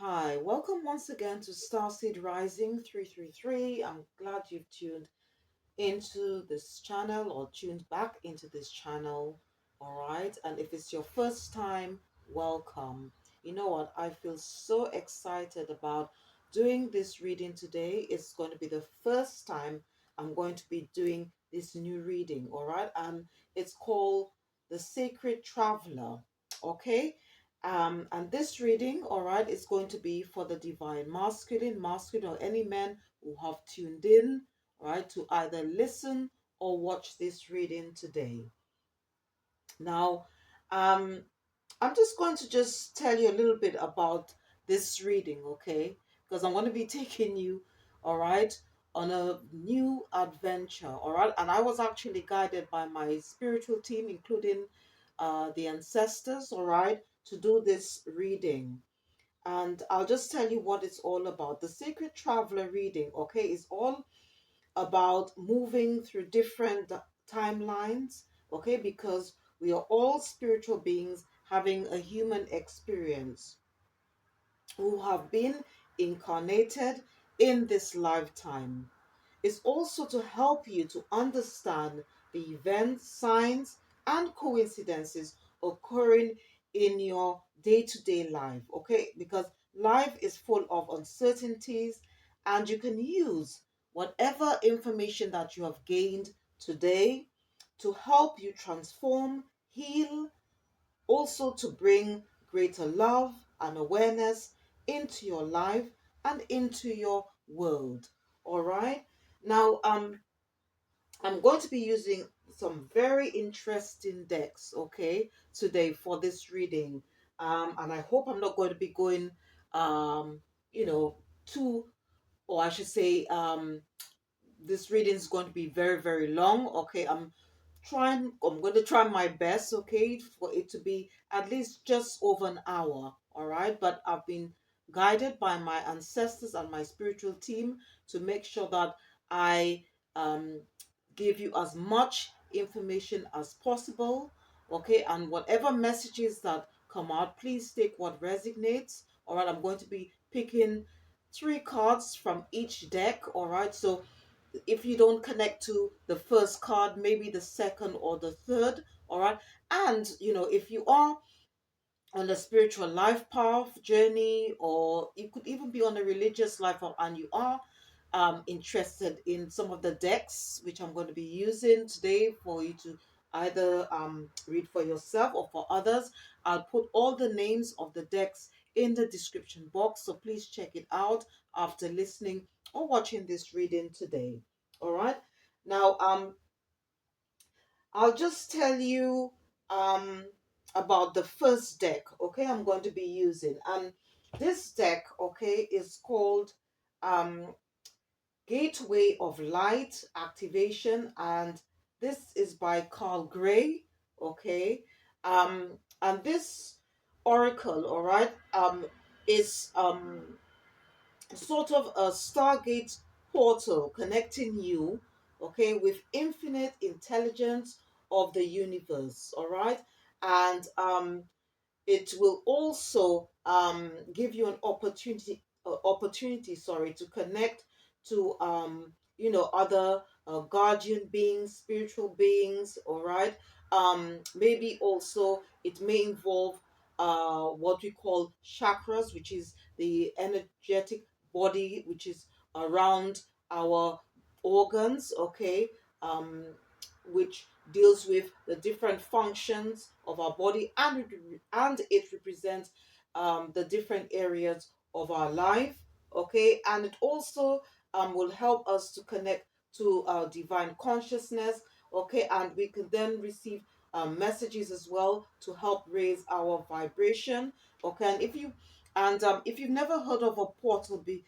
Hi, welcome once again to Starseed Rising 333. I'm glad you've tuned into this channel or tuned back into this channel. All right, and if it's your first time, welcome. You know what? I feel so excited about doing this reading today. It's going to be the first time I'm going to be doing this new reading. All right, and it's called The Sacred Traveler. Okay, and this reading, all right, is going to be for the divine masculine, or any men who have tuned in, right, to either listen or watch this reading today. Now, um, I'm just going to just tell you a little bit about this reading, okay? Because I'm going to be taking you, all right, on a new adventure, all right? And I was actually guided by my spiritual team, including the ancestors, all right, to do this reading. And I'll just tell you what it's all about. The Sacred Traveler reading, okay, is all about moving through different timelines, okay, because we are all spiritual beings having a human experience who have been incarnated in this lifetime. It's also to help you to understand the events, signs, and coincidences occurring in your day to day life, okay? Because life is full of uncertainties, and you can use whatever information that you have gained today to help you transform, heal, also to bring greater love and awareness into your life and into your world. All right. Now, I'm going to be using some very interesting decks, okay, today for this reading. And I hope I'm not going to be going, um, too, or I should say, this reading is going to be very, very long. Okay, I'm going to try my best, okay, for it to be at least just over an hour. All right, but I've been guided by my ancestors and my spiritual team to make sure that I um give you as much information as possible. Okay, and whatever messages that come out, please take what resonates. All right, I'm going to be picking three cards from each deck. All right, so if you don't connect to the first card, maybe the second or the third. All right, and if you are on a spiritual life path journey, or you could even be on a religious life path, and you are interested in some of the decks which I'm going to be using today for you to either read for yourself or for others. I'll put all the names of the decks in the description box, so please check it out after listening or watching this reading today. All right, now I'll just tell you um, about the first deck, okay, I'm going to be using. And this deck, okay, is called um, Gateway of Light Activation. And this is by Carl Gray, okay. And this oracle, all right, is sort of a Stargate portal connecting you, okay, with infinite intelligence of the universe, all right? And it will also give you an opportunity, sorry, to connect to other guardian beings, spiritual beings. All right, maybe also it may involve what we call chakras, which is the energetic body which is around our organs, okay, um which deals with the different functions of our body, and it represents the different areas of our life, okay, and it also will help us to connect to our divine consciousness, okay, and we can then receive messages as well to help raise our vibration, okay. And if you've never heard of a portal the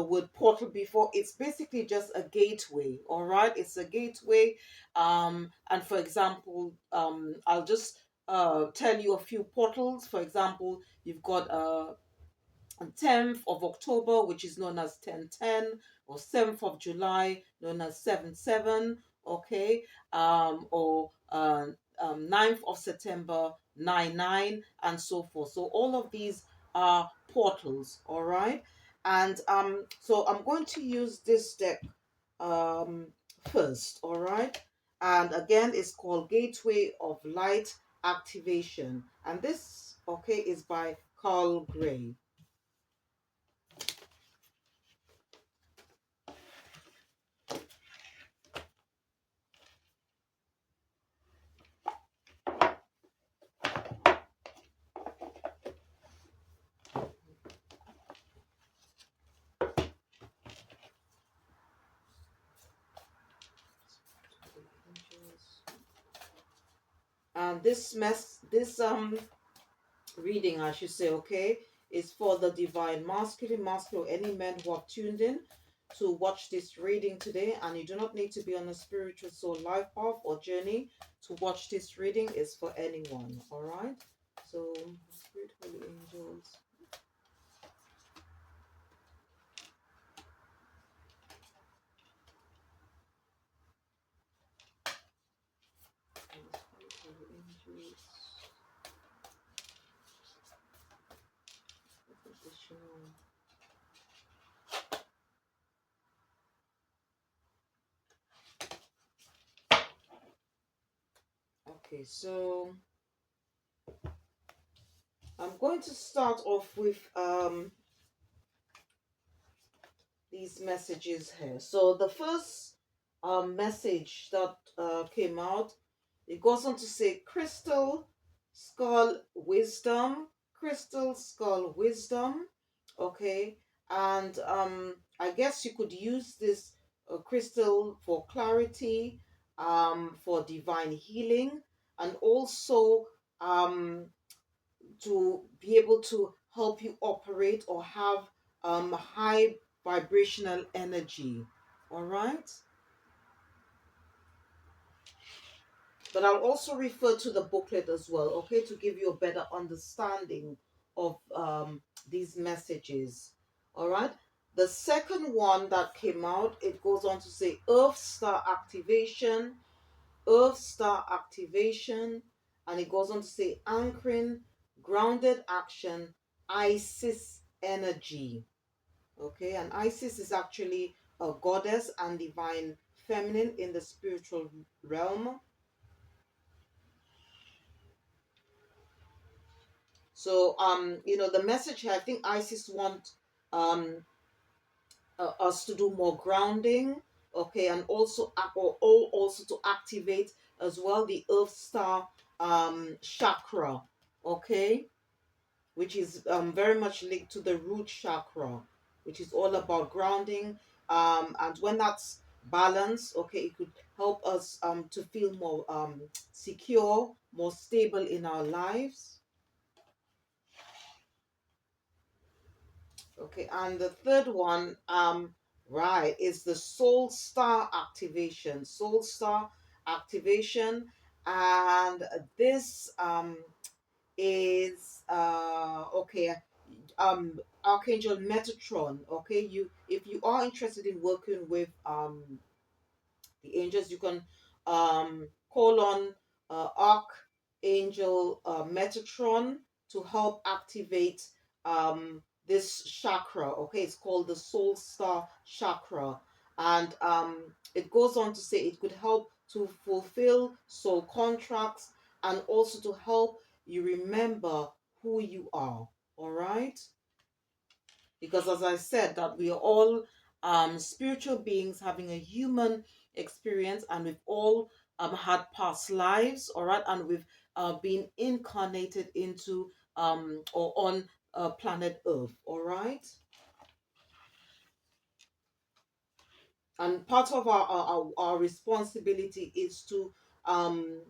word portal before, it's basically just a gateway. All right, it's a gateway. And for example, I'll just tell you a few portals. For example, you've got 10th of October, which is known as 1010, or 7th of July, known as 7/7, okay, or 9th of September, 9/9, and so forth. So all of these are portals, all right? And so I'm going to use this deck um first, all right? And again, it's called Gateway of Light Activation. And this, okay, is by Carl Gray. And this reading, I should say, okay, is for the divine masculine, any men who have tuned in to watch this reading today. And you do not need to be on a spiritual soul life path or journey to watch this reading. Is for anyone, all right? So, spirit, holy angels. Spirit, holy angels. Additional. Okay, so I'm going to start off with these messages here. So the first message that came out, it goes on to say crystal skull wisdom. Okay, and I guess you could use this crystal for clarity, for divine healing, and also to be able to help you operate or have high vibrational energy. All right. But I'll also refer to the booklet as well, okay, to give you a better understanding of these messages. All right. The second one that came out, it goes on to say Earth Star activation, and it goes on to say anchoring, grounded action, Isis energy. Okay, and Isis is actually a goddess and divine feminine in the spiritual realm. So, the message here, I think Isis want um us to do more grounding, okay, and also also to activate as well the Earth Star chakra, okay, which is very much linked to the root chakra, which is all about grounding. And when that's balanced, okay, it could help us to feel more secure, more stable in our lives. Okay, and the third one, right, is the Soul Star activation, and this is okay, Archangel Metatron. Okay, you if you are interested in working with the angels, you can call on Archangel Metatron to help activate this chakra. Okay, it's called the Soul Star chakra, and it goes on to say it could help to fulfill soul contracts and also to help you remember who you are. All right, because as I said, that we are all spiritual beings having a human experience, and we've all had past lives, all right, and we've been incarnated into or on planet Earth, all right. And part of our responsibility is to um,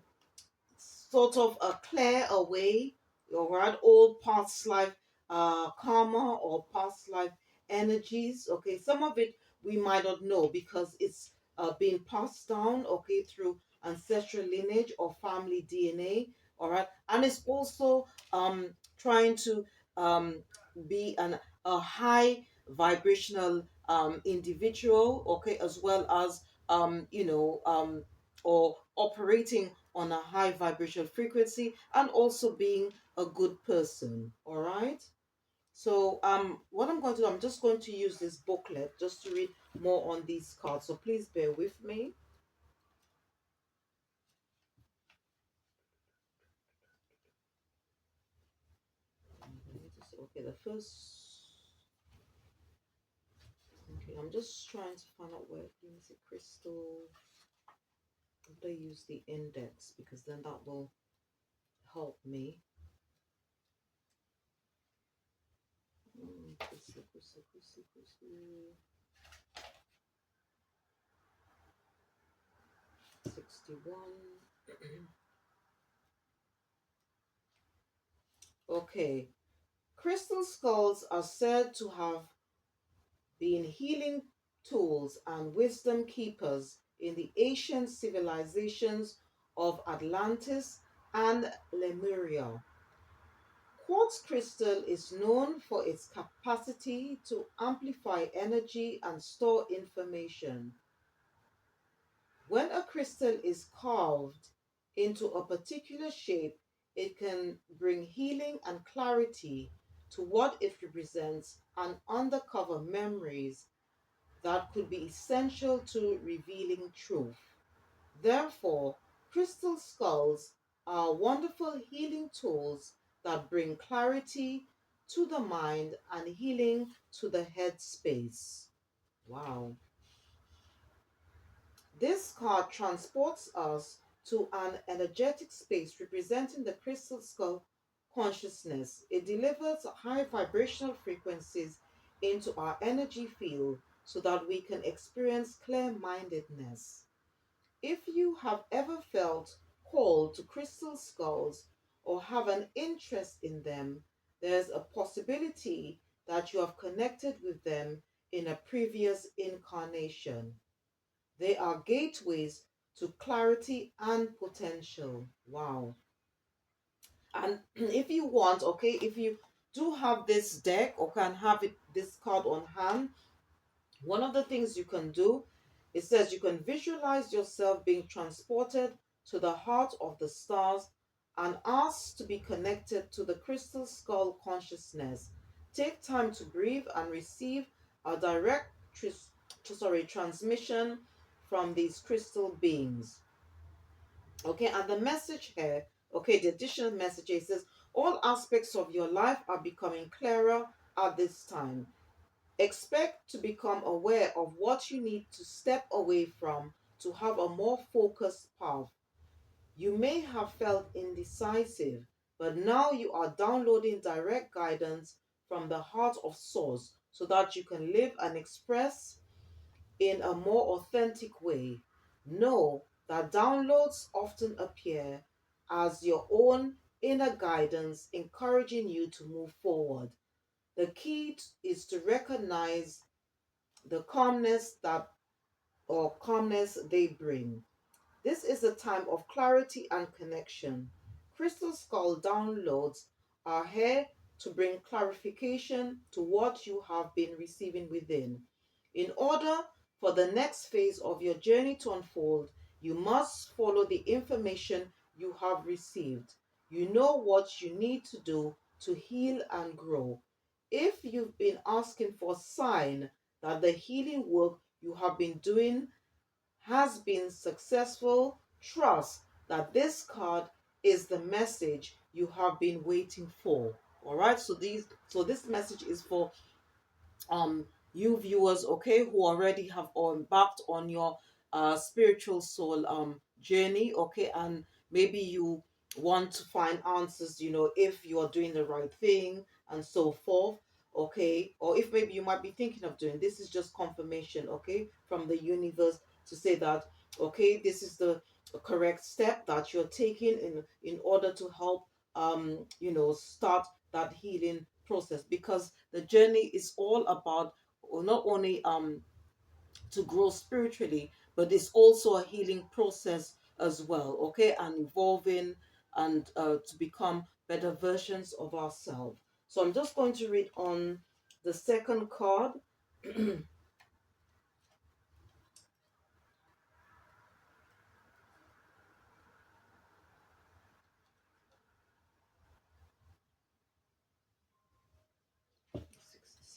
sort of clear away, all right, all past life karma or past life energies. Okay, some of it we might not know because it's being passed down, okay, through ancestral lineage or family DNA. All right, and it's also trying to um, be a high vibrational individual, okay, as well as or operating on a high vibration frequency and also being a good person. All right. So what I'm going to do, I'm just going to use this booklet just to read more on these cards. So please bear with me. Okay, the first. Okay, I'm just trying to find out where is it crystal. I'm gonna use the index because then that will help me. Crystal, crystal, crystal, crystal. 61. Okay. Crystal skulls are said to have been healing tools and wisdom keepers in the ancient civilizations of Atlantis and Lemuria. Quartz crystal is known for its capacity to amplify energy and store information. When a crystal is carved into a particular shape, it can bring healing and clarity to what it represents and undercover memories that could be essential to revealing truth. Therefore, crystal skulls are wonderful healing tools that bring clarity to the mind and healing to the head space. Wow. This card transports us to an energetic space representing the crystal skull consciousness. It delivers high vibrational frequencies into our energy field so that we can experience clear mindedness. If you have ever felt called to crystal skulls or have an interest in them, there's a possibility that you have connected with them in a previous incarnation. They are gateways to clarity and potential. Wow. And if you want, okay, if you do have this deck or can have it this card on hand, one of the things you can do, it says you can visualize yourself being transported to the heart of the stars and ask to be connected to the crystal skull consciousness. Take time to breathe and receive a direct transmission from these crystal beings. Okay, and the message here, okay, the additional message here says all aspects of your life are becoming clearer at this time. Expect to become aware of what you need to step away from to have a more focused path. You may have felt indecisive, but now you are downloading direct guidance from the heart of Source so that you can live and express in a more authentic way. Know that downloads often appear as your own inner guidance, encouraging you to move forward. The key is to recognize the calmness they bring. This is a time of clarity and connection. Crystal Skull downloads are here to bring clarification to what you have been receiving within. In order for the next phase of your journey to unfold, you must follow the information you have received. You know what you need to do to heal and grow. If you've been asking for a sign that the healing work you have been doing has been successful, trust that this card is the message you have been waiting for. All right, so this message is for um you viewers, okay, who already have embarked on your spiritual soul journey, okay, and maybe you want to find answers, if you are doing the right thing and so forth, okay, or if maybe you might be thinking of doing this. Is just confirmation, okay, from the universe to say that, okay, this is the correct step that you're taking in order to help start that healing process, because the journey is all about not only to grow spiritually, but it's also a healing process as well, okay, and evolving and to become better versions of ourselves. So I'm just going to read on the second card.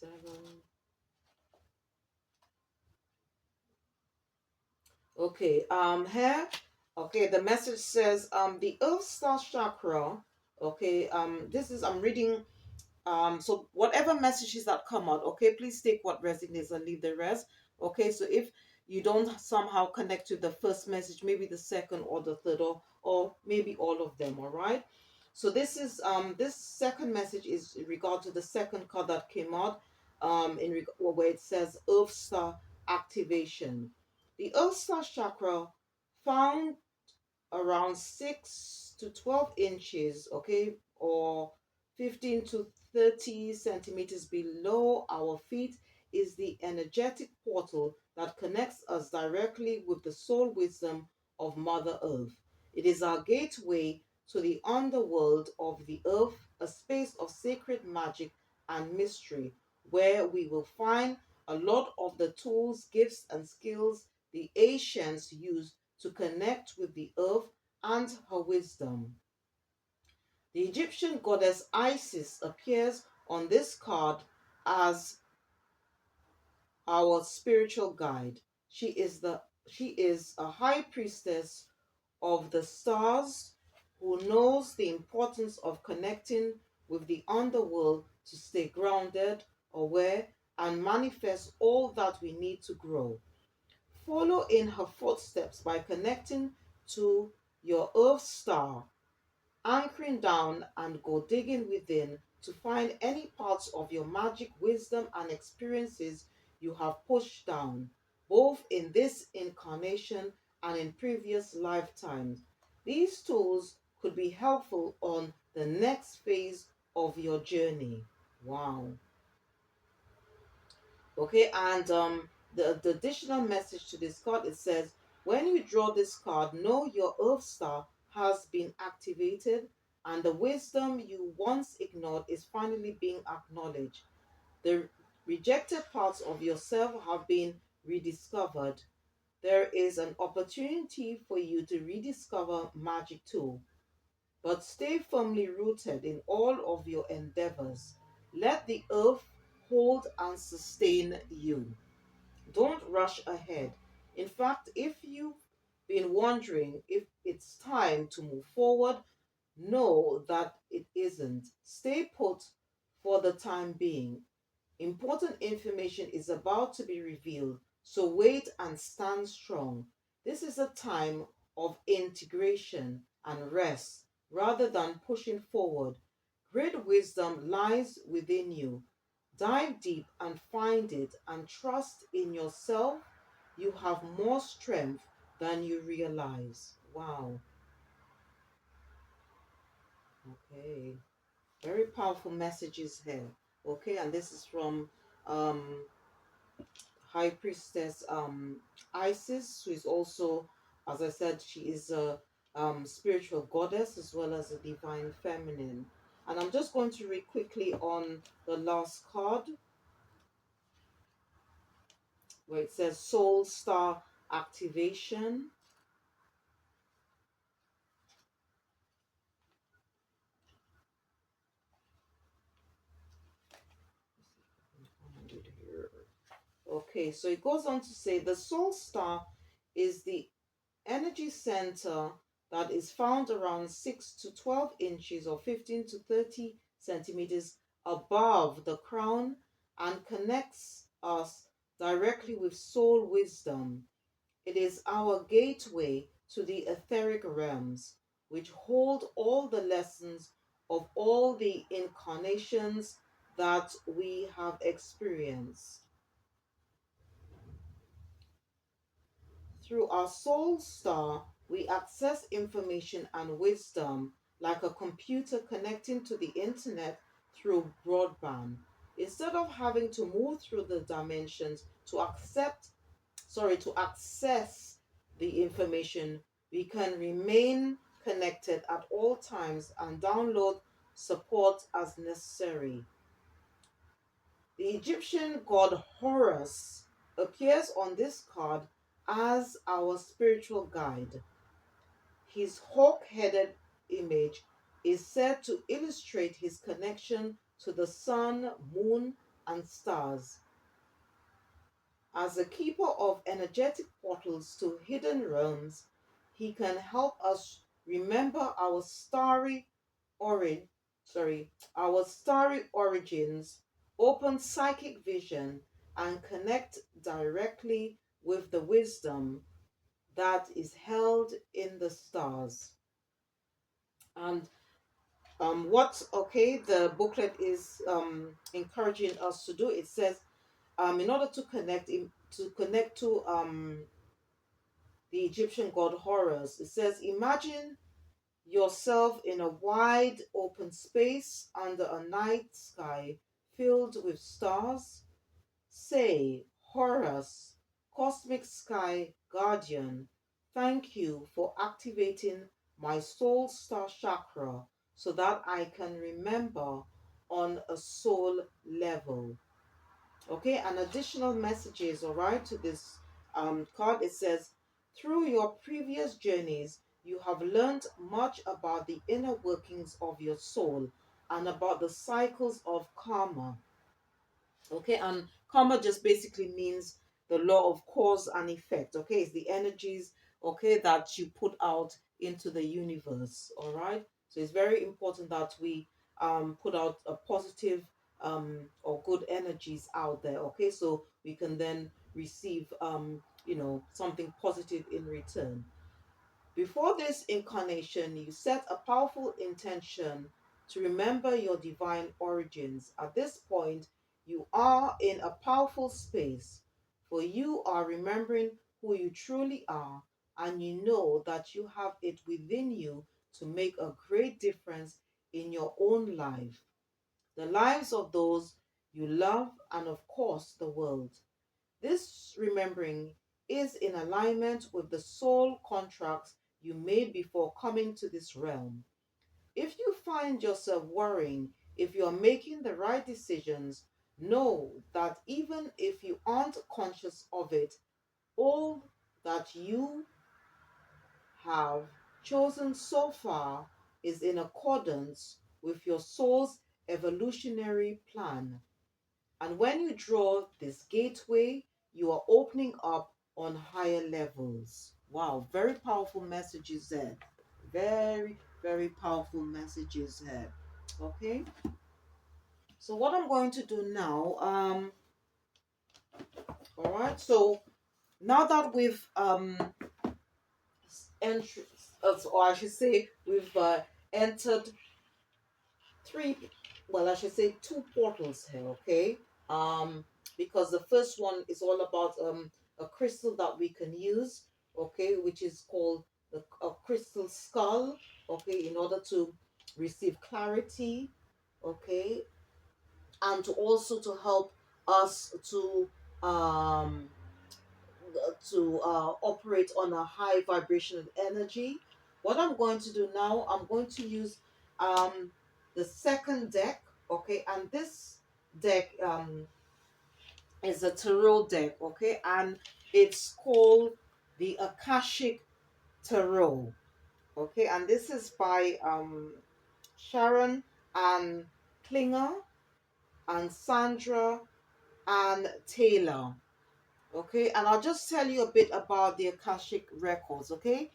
7. Okay, here, okay, the message says, the Earth Star Chakra, okay, this is, I'm reading, so whatever messages that come out, okay, please take what resonates and leave the rest. Okay, so if you don't somehow connect to the first message, maybe the second or the third, or maybe all of them, all right? So this is this second message is in regard to the second card that came out, where it says Earth Star activation. The Earth Star chakra found around 6 to 12 inches, okay, or 15 to 30 centimeters below our feet, is the energetic portal that connects us directly with the soul wisdom of Mother Earth. It is our gateway to the underworld of the earth, a space of sacred magic and mystery, where we will find a lot of the tools, gifts, and skills the ancients used to connect with the earth and her wisdom. The Egyptian goddess Isis appears on this card as our spiritual guide. She is a high priestess of the stars who knows the importance of connecting with the underworld to stay grounded, aware, and manifest all that we need to grow. Follow in her footsteps by connecting to your Earth star, anchoring down and go digging within to find any parts of your magic, wisdom, and experiences you have pushed down, both in this incarnation and in previous lifetimes. These tools could be helpful on the next phase of your journey. Wow. Okay, and the additional message to this card, it says, when you draw this card, know your Earth Star has been activated and the wisdom you once ignored is finally being acknowledged. The rejected parts of yourself have been rediscovered. There is an opportunity for you to rediscover magic too, but stay firmly rooted in all of your endeavors. Let the earth hold and sustain you. Don't rush ahead. In fact, if you've been wondering if it's time to move forward, know that it isn't. Stay put for the time being. Important information is about to be revealed, so wait and stand strong. This is a time of integration and rest rather than pushing forward. Great wisdom lies within you. Dive deep and find it and trust in yourself. You have more strength than you realize. Wow. Okay. Very powerful messages here. Okay, and this is from um High Priestess Isis, who is also, as I said, she is a spiritual goddess as well as a divine feminine. And I'm just going to read quickly on the last card where it says Soul Star Activation. Okay, so it goes on to say the Soul Star is the energy center that is found around 6 to 12 inches or 15 to 30 centimeters above the crown and connects us directly with soul wisdom. It is our gateway to the etheric realms, which hold all the lessons of all the incarnations that we have experienced. Through our soul star, we access information and wisdom like a computer connecting to the internet through broadband. Instead of having to move through the dimensions to access the information, we can remain connected at all times and download support as necessary. The Egyptian god Horus appears on this card as our spiritual guide. His hawk headed image is said to illustrate his connection to the sun, moon, and stars. As a keeper of energetic portals to hidden realms, he can help us remember ori- our starry origins, open psychic vision, and connect directly with the wisdom that is held in the stars. And what the booklet is encouraging us to do, it says, in order to connect to the Egyptian god Horus, it says, imagine yourself in a wide open space under a night sky filled with stars. Say, Horus, cosmic sky guardian, thank you for activating my soul star chakra so that I can remember on a soul level. Okay, and additional messages, all right, to this card. It says, through your previous journeys, you have learned much about the inner workings of your soul and about the cycles of karma. Okay, and karma just basically means the law of cause and effect. Okay, it's the energies, okay, that you put out into the universe. All right, so it's very important that we put out a positive or good energies out there. Okay, so we can then receive something positive in return. Before this incarnation, you set a powerful intention to remember your divine origins. At this point, you are in a powerful space, for you are remembering who you truly are, and you know that you have it within you to make a great difference in your own life, the lives of those you love, and of course, the world. This remembering is in alignment with the soul contracts you made before coming to this realm. If you find yourself worrying if you are making the right decisions, know that even if you aren't conscious of it, all that you have chosen so far is in accordance with your soul's evolutionary plan. And when you draw this gateway, you are opening up on higher levels. Wow, very powerful messages there. Very, very powerful messages there. Okay, so what I'm going to do now, all right, so now that we've entered, or I should say, we've entered three, well, I should say two portals here, okay? Um, because the first one is all about a crystal that we can use, okay, which is called a crystal skull, okay, in order to receive clarity, okay, and to also to help us um to operate on a high vibrational energy. What I'm going to do now, I'm going to use um, the second deck, okay, and this deck is a tarot deck, okay, and it's called the Akashic Tarot, okay, and this is by Sharon and Klinger and Sandra and Taylor. Okay, and I'll just tell you a bit about the Akashic Records. Okay,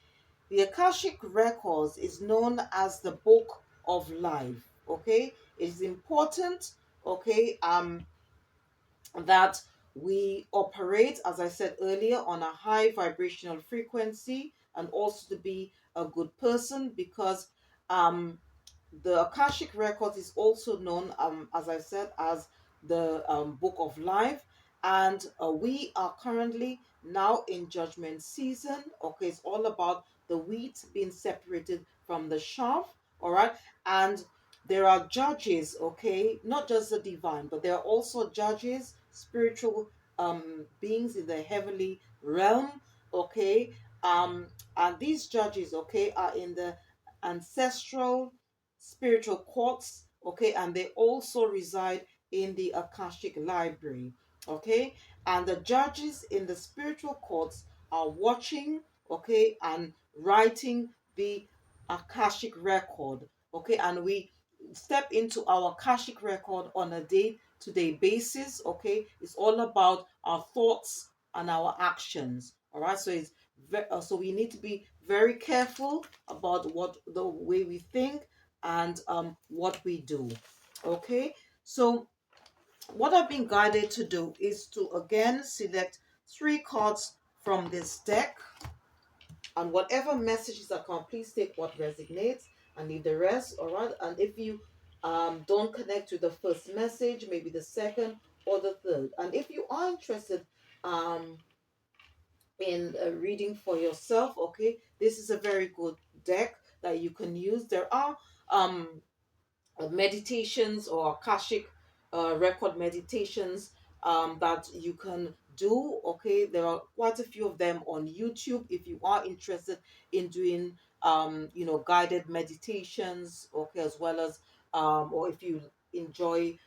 the Akashic Records is known as the Book of Life. Okay, it's important. Okay, that we operate, as I said earlier, on a high vibrational frequency, and also to be a good person, because um the Akashic Records is also known, as I said, as the Book of Life. And we are currently now in judgment season. Okay, it's all about the wheat being separated from the chaff. All right. And there are judges, okay, not just the divine, but there are also judges, spiritual beings in the heavenly realm. Okay. Um, and these judges, okay, are in the ancestral spiritual courts, okay, and they also reside in the Akashic library, okay, and the judges in the spiritual courts are watching, okay, and writing the Akashic record, okay, and step into our Akashic record on a day-to-day basis. Okay, it's all about our thoughts and our actions. All right, so so we need to be very careful about what the way we think and what we do. Okay, so what I've been guided to do is to again select three cards from this deck, and whatever messages that come, please take what resonates and leave the rest. All right, and if you don't connect to the first message, maybe the second or the third. And if you are interested in reading for yourself, okay, this is a very good deck that you can use. There are um meditations or Akashic record meditations that you can do. Okay, there are quite a few of them on YouTube if you are interested in doing guided meditations. Okay, as well as or if you enjoy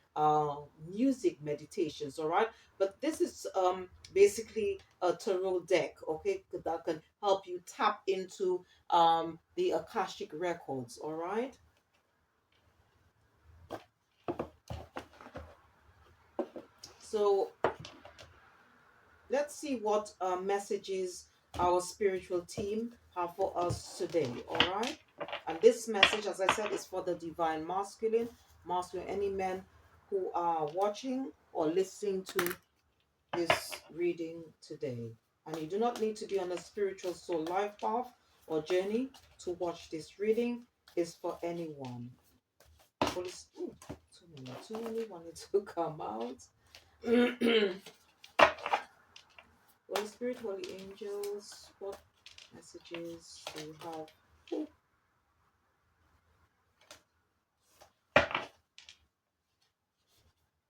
music meditations. All right, but this is basically a tarot deck. Okay, that can help you tap into the Akashic records. All right. So let's see what messages our spiritual team have for us today. All right. And this message, as I said, is for the divine masculine, any men who are watching or listening to this reading today. And you do not need to be on a spiritual soul life path or journey to watch this reading. Is for anyone. Ooh, too many wanted to come out. Holy Spirit, Holy Angels, what messages do you have?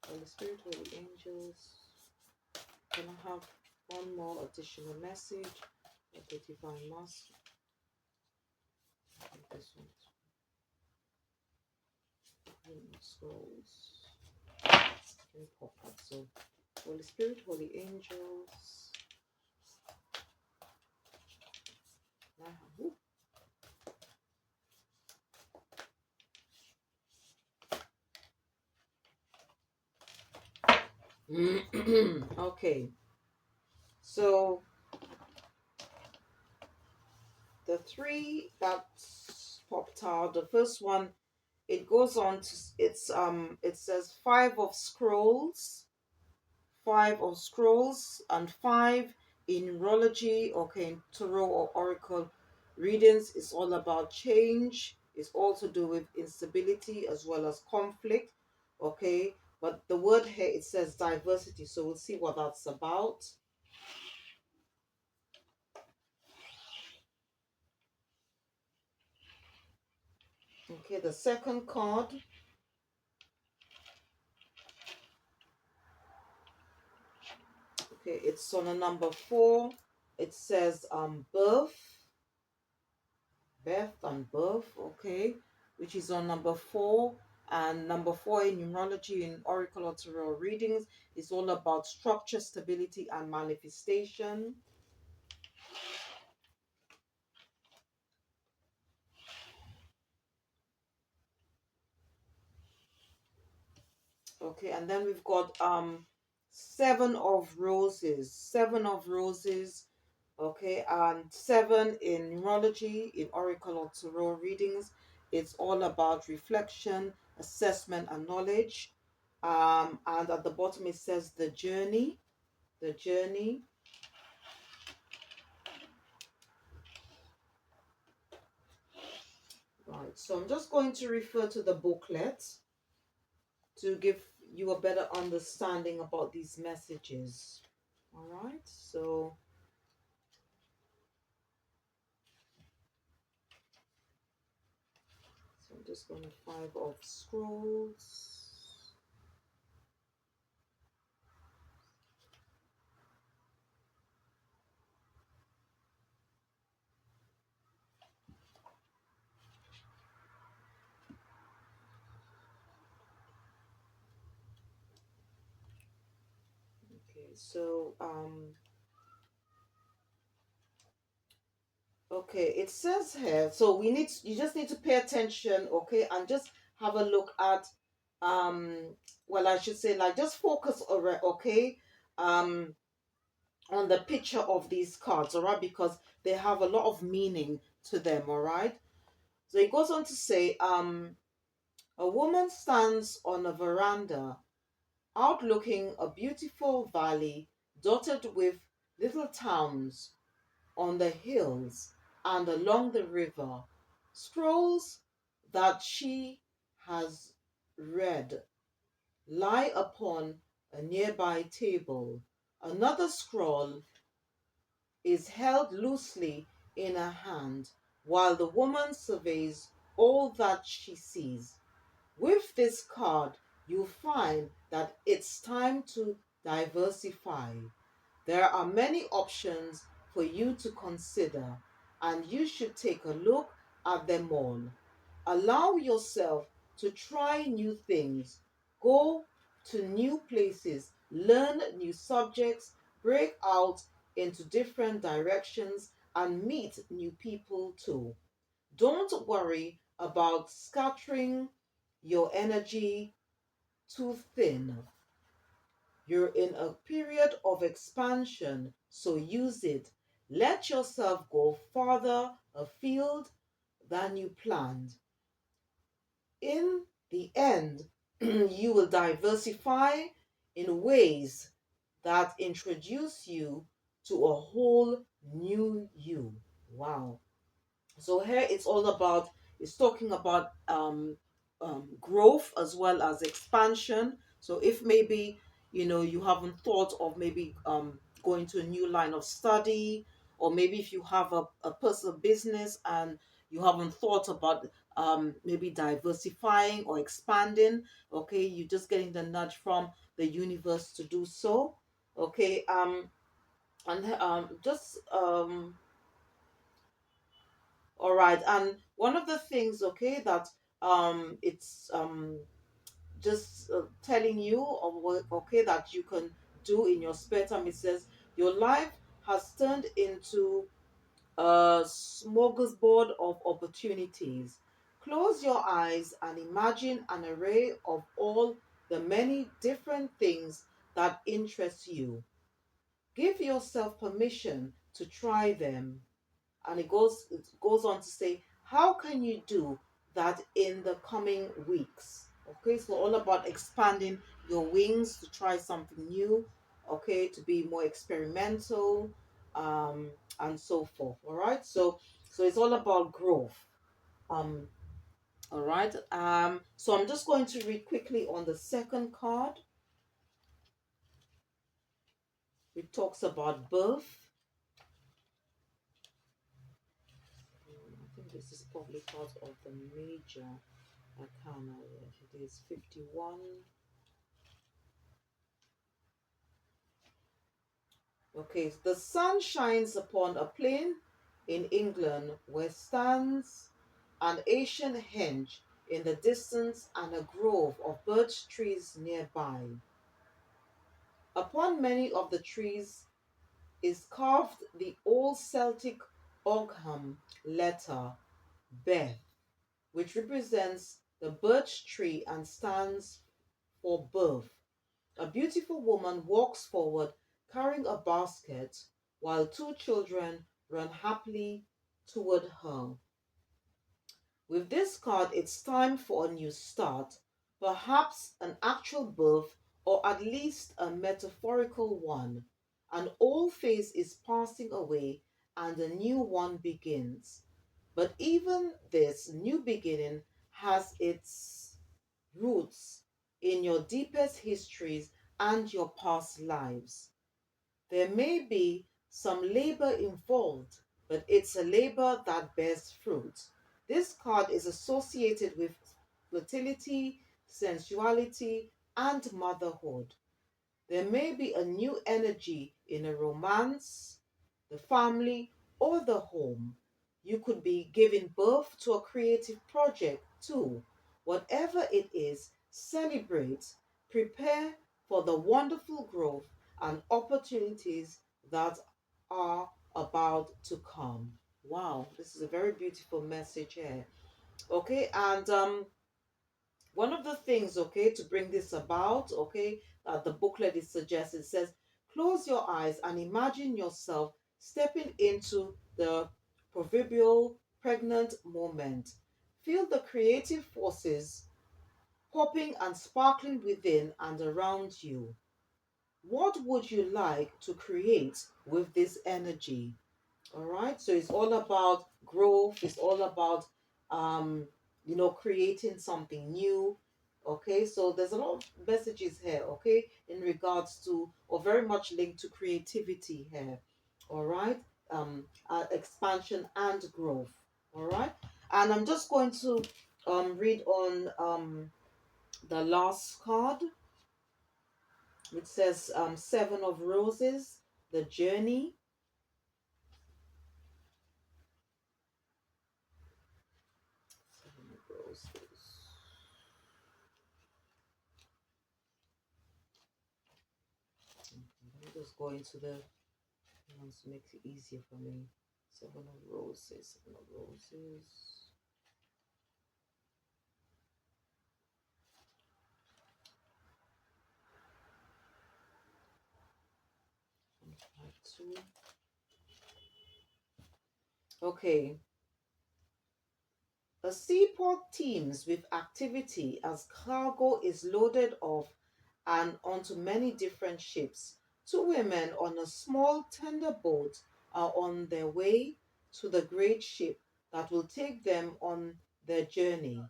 Holy Spirit, Holy Angels, can I have one more additional message of the Divine Master? This one. Scrolls. Very pop up. So, Holy Spirit, Holy Angels. Okay, so the three that popped out, the first one, it goes on to it says five of scrolls and five in neurology. Okay, in tarot or oracle readings is all about change. It's also to do with instability as well as conflict. Okay, but the word here, it says diversity, so we'll see what that's about. Okay, the second card, okay, it's on a number 4. It says birth, okay, which is on number 4. And number 4 in numerology in oracle or tarot readings is all about structure, stability, and manifestation. Okay, and then we've got 7 of roses. Okay, and 7 in numerology in oracle or tarot readings. It's all about reflection, assessment, and knowledge. And at the bottom it says the journey. Right, so I'm just going to refer to the booklet to give you a better understanding about these messages. All right, so I'm just going to 5 of scrolls. Okay, so okay, it says here, so you just need to pay attention, okay, and just have a look at well, I should say, like, just focus, okay, um on the picture of these cards, all right, because they have a lot of meaning to them, all right. So it goes on to say, a woman stands on a veranda outlooking a beautiful valley dotted with little towns on the hills and along the river. Scrolls that she has read lie upon a nearby table. Another scroll is held loosely in her hand while the woman surveys all that she sees. With this card, you find that it's time to diversify. There are many options for you to consider, and you should take a look at them all. Allow yourself to try new things, go to new places, learn new subjects, break out into different directions, and meet new people too. Don't worry about scattering your energy too thin. You're in a period of expansion, so use it. Let yourself go farther afield than you planned. In the end, you will diversify in ways that introduce you to a whole new you. Wow. So here it's talking about growth as well as expansion. So if maybe you haven't thought of maybe going to a new line of study, or maybe if you have a personal business and you haven't thought about maybe diversifying or expanding, okay, you're just getting the nudge from the universe to do so. Okay, and just all right. And one of the things, okay, that it's just telling you, or okay, that you can do in your spare time. It says your life has turned into a smorgasbord of opportunities. Close your eyes and imagine an array of all the many different things that interest you. Give yourself permission to try them, and it goes on to say, how can you do that in the coming weeks? Okay, so all about expanding your wings to try something new, okay, to be more experimental, um and so forth. All right, so it's all about growth. um all right, so I'm just going to read quickly on the second card. It talks about birth. I think this is probably part of the major arcana. It is 51. Okay, the sun shines upon a plain in England where stands an ancient henge in the distance and a grove of birch trees nearby. Upon many of the trees is carved the old Celtic Ogham letter Beth, which represents the birch tree and stands for birth. A beautiful woman walks forward carrying a basket while two children run happily toward her. With this card, it's time for a new start, perhaps an actual birth or at least a metaphorical one. An old phase is passing away and a new one begins. But even this new beginning has its roots in your deepest histories and your past lives. There may be some labor involved, but it's a labor that bears fruit. This card is associated with fertility, sensuality, and motherhood. There may be a new energy in a romance, the family, or the home. You could be giving birth to a creative project too. Whatever it is, celebrate, prepare for the wonderful growth and opportunities that are about to come. Wow, this is a very beautiful message here. Okay, and One of the things, okay, to bring this about, okay, that the booklet is suggesting, it says, close your eyes and imagine yourself stepping into the proverbial pregnant moment. Feel the creative forces popping and sparkling within and around you. What would you like to create with this energy? All right. So it's all about growth. It's all about, um, creating something new. Okay. So there's a lot of messages here. Okay, in regards to, or very much linked to creativity here. All right. Expansion and growth. All right. And I'm just going to read on the last card, which says Seven of Roses, the journey. Seven of Roses. Let me just go into the ones to make it easier for me. Seven of Roses, Seven of Roses. Five, two. Okay. A seaport teems with activity as cargo is loaded off and onto many different ships. Two women on a small tender boat are on their way to the great ship that will take them on their journey.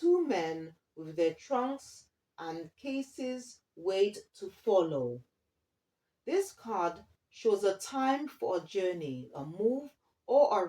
Two men with their trunks and cases wait to follow. This card shows a time for a journey, a move, or a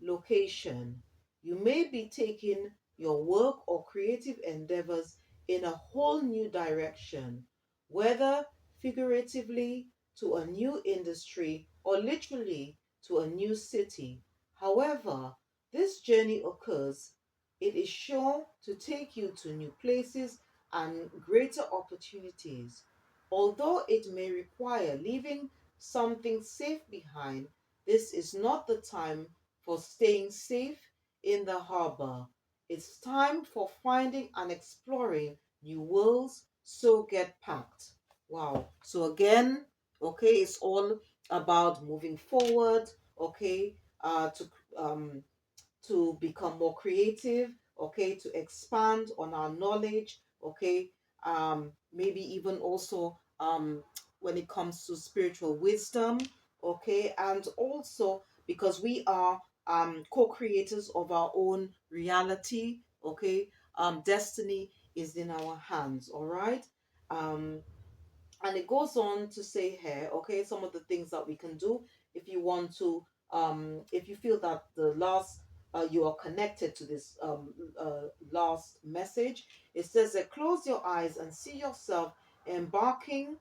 relocation. You may be taking your work or creative endeavors in a whole new direction, whether figuratively to a new industry or literally to a new city. However, this journey occurs, it is sure to take you to new places and greater opportunities. Although it may require leaving something safe behind, this is not the time for staying safe in the harbor. It's time for finding and exploring new worlds, so get packed. Wow. So again, okay, it's all about moving forward, okay, um to become more creative, okay, to expand on our knowledge, okay, maybe even also when it comes to spiritual wisdom, okay, and also because we are co-creators of our own reality, okay, destiny is in our hands, all right. Um, and it goes on to say here, okay, some of the things that we can do if you want to, if you feel that the last, you are connected to this last message. It says that close your eyes and see yourself embarking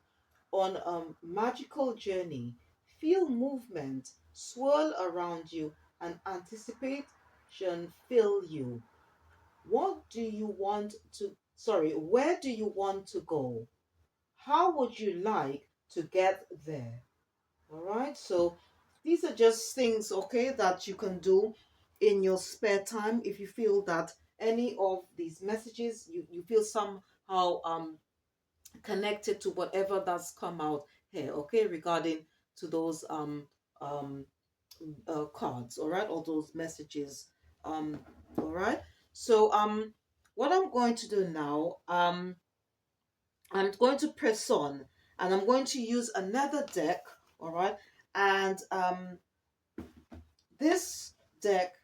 on a magical journey. Feel movement swirl around you and anticipation fill you. What do you want to, sorry, where do you want to go? How would you like to get there? All right. So these are just things, okay, that you can do in your spare time if you feel that any of these messages, you feel somehow connected to whatever that's come out here, okay, regarding to those um cards, all right, or those messages. Um, all right. So what I'm going to do now, I'm going to press on and I'm going to use another deck, all right? And this deck,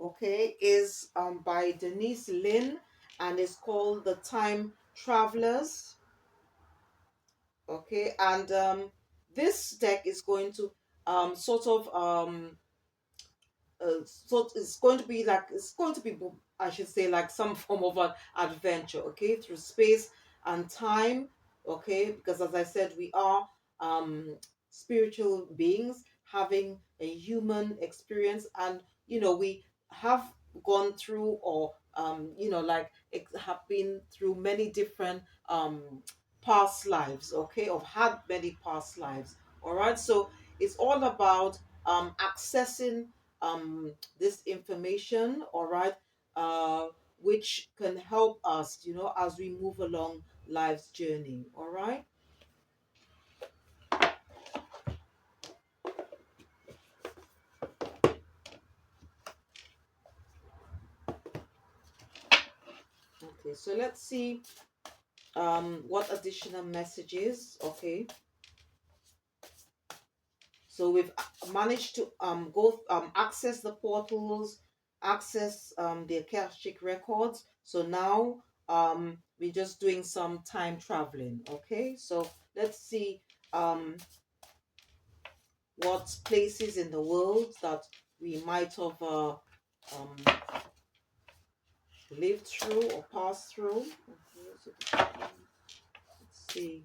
okay, is by Denise Lynn and it's called The Time Travelers, okay? And this deck is going to sort of so it's going to be like, it's going to be, I should say, like some form of an adventure, okay, through space and time, okay, because as I said, we are um spiritual beings having a human experience, and we have gone through, or like have been through many different past lives, okay, or had many past lives, all right. So it's all about accessing this information, all right, which can help us, as we move along life's journey. All right. Okay, so let's see what additional messages. Okay, so we've managed to go access the portals, access the Akashic Records. So now we're just doing some time traveling. Okay, so let's see um what places in the world that we might have lived through or passed through. Okay, so let's see.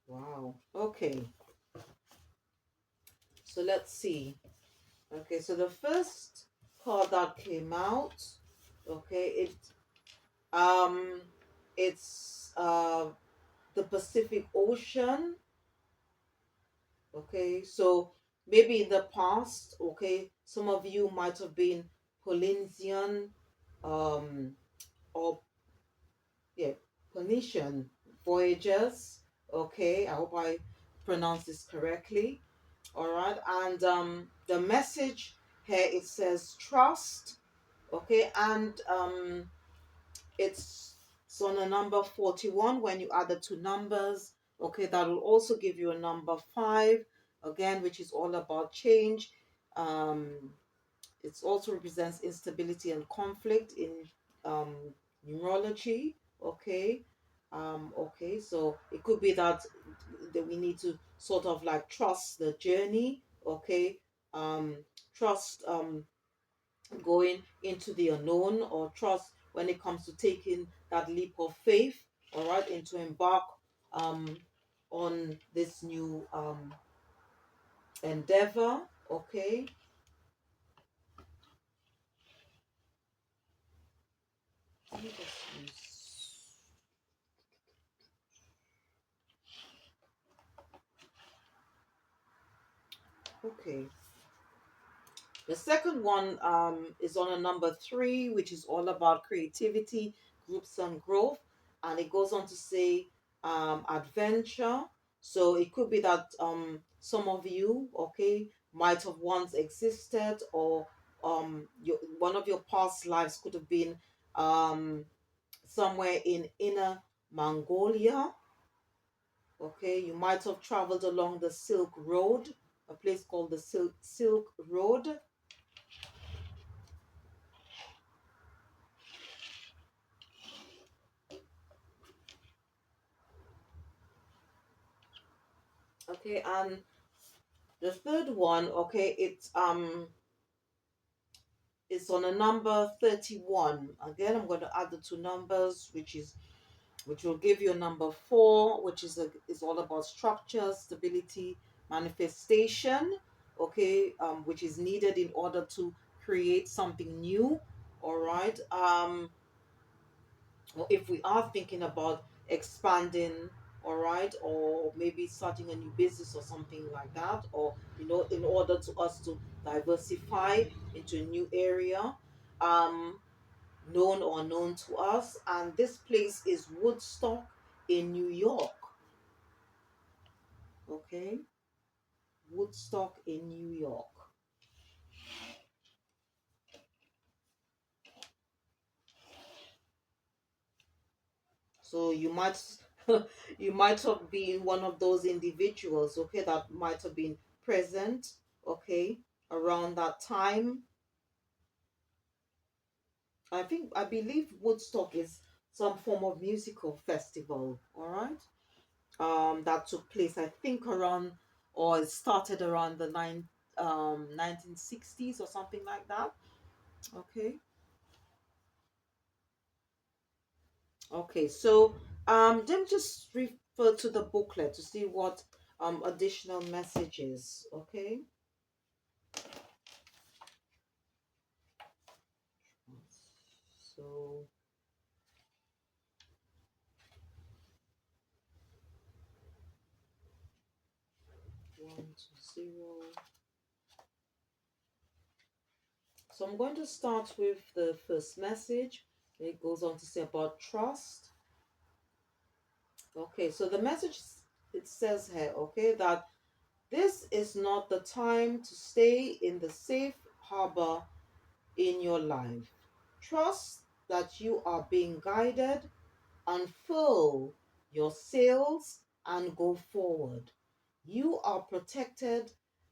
Wow. Okay. So let's see. Okay, so the first card that came out, okay, um it's the Pacific Ocean. Okay, so maybe in the past, okay, some of you might have been Polynesian, um or yeah, Polynesian voyagers. Okay, I hope I pronounced this correctly. All right, and the message here, it says trust. Okay, and it's on a number 41. When you add the two numbers, okay, that will also give you a number 5 again, which is all about change. um it also represents instability and conflict in um, numerology. Okay. Okay, so it could be that we need to sort of like trust the journey. Okay. Trust going into the unknown, or trust when it comes to taking that leap of faith. All right, and to embark um, on this new endeavor. Okay. Let me just use. Okay. The second one is on a number 3, which is all about creativity, groups, and growth. And it goes on to say adventure. So it could be that some of you, okay, might have once existed, or one of your past lives could have been um, somewhere in inner Mongolia. Okay, you might have traveled along the Silk Road, a place called the Silk Road. Okay, and the third one, okay, it's on a number 31. Again, I'm going to add the two numbers, which will give you a number 4, which is all about structure, stability, manifestation. Okay, which is needed in order to create something new. All right. Or if we are thinking about expanding, all right, or maybe starting a new business or something like that, or in order to us to diversify into a new area, um known or unknown to us. And this place is Woodstock in New York. Okay. Woodstock in New York. So you might you might have been one of those individuals, okay, that might have been present, okay, around that time. I believe Woodstock is some form of musical festival, all right? That took place, I think, around, or it started around the 1960s or something like that. Okay. Okay, so then just refer to the booklet to see what additional messages. Okay. So 1 to 0. So I'm going to start with the first message. It goes on to say about trust. Okay, so the message, it says here, okay, that this is not the time to stay in the safe harbor in your life. Trust that you are being guided, unfurl your sails and go forward. You are protected